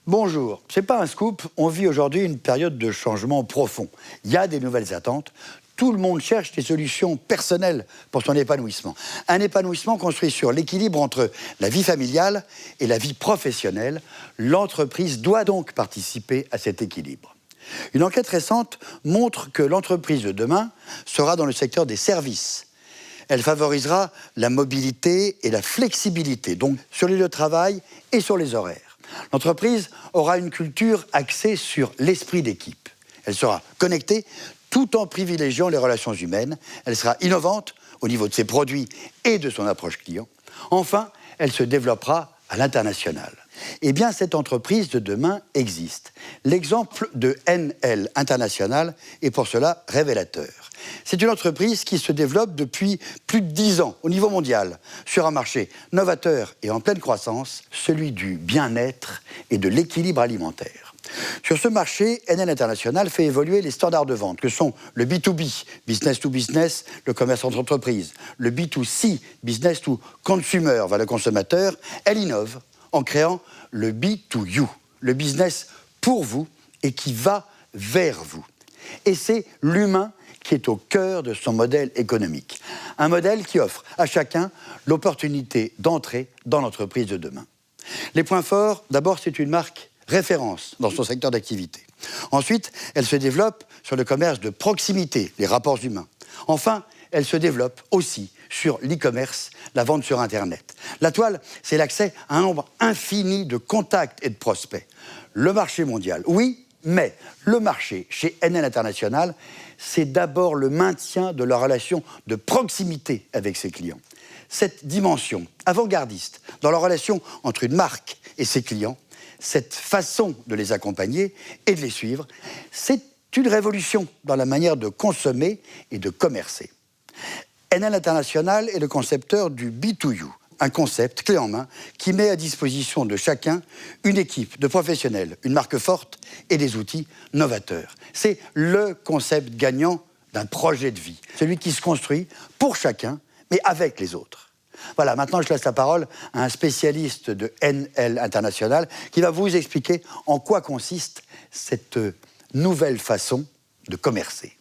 Bonjour, c'est pas un scoop, on vit aujourd'hui une période de changement profond. Il y a des nouvelles attentes, tout le monde cherche des solutions personnelles pour son épanouissement. Un épanouissement construit sur l'équilibre entre la vie familiale et la vie professionnelle. L'entreprise doit donc participer à cet équilibre. Une enquête récente montre que l'entreprise de demain sera dans le secteur des services. Elle favorisera la mobilité et la flexibilité, donc sur les lieux de travail et sur les horaires. L'entreprise aura une culture axée sur l'esprit d'équipe. Elle sera connectée tout en privilégiant les relations humaines. Elle sera innovante au niveau de ses produits et de son approche client. Enfin, elle se développera à l'international. Eh bien, cette entreprise de demain existe. L'exemple de NL International est pour cela révélateur. C'est une entreprise qui se développe depuis plus de 10 ans au niveau mondial, sur un marché novateur et en pleine croissance, celui du bien-être et de l'équilibre alimentaire. Sur ce marché, NL International fait évoluer les standards de vente, que sont le B2B, business to business, le commerce entre entreprises, le B2C, business to consumer, vers le consommateur. Elle innove en créant le B2U, le business pour vous et qui va vers vous. Et c'est l'humain qui est au cœur de son modèle économique. Un modèle qui offre à chacun l'opportunité d'entrer dans l'entreprise de demain. Les points forts, d'abord, c'est une marque référence dans son secteur d'activité. Ensuite, elle se développe sur le commerce de proximité, les rapports humains. Enfin, elle se développe aussi sur l'e-commerce, la vente sur Internet. La toile, c'est l'accès à un nombre infini de contacts et de prospects. Le marché mondial, oui, mais le marché chez NL International, c'est d'abord le maintien de la relation de proximité avec ses clients. Cette dimension avant-gardiste dans la relation entre une marque et ses clients, cette façon de les accompagner et de les suivre, c'est une révolution dans la manière de consommer et de commercer. NL International est le concepteur du B2U, un concept clé en main qui met à disposition de chacun une équipe de professionnels, une marque forte et des outils novateurs. C'est le concept gagnant d'un projet de vie, celui qui se construit pour chacun, mais avec les autres. Voilà, maintenant je laisse la parole à un spécialiste de NL International qui va vous expliquer en quoi consiste cette nouvelle façon de commercer.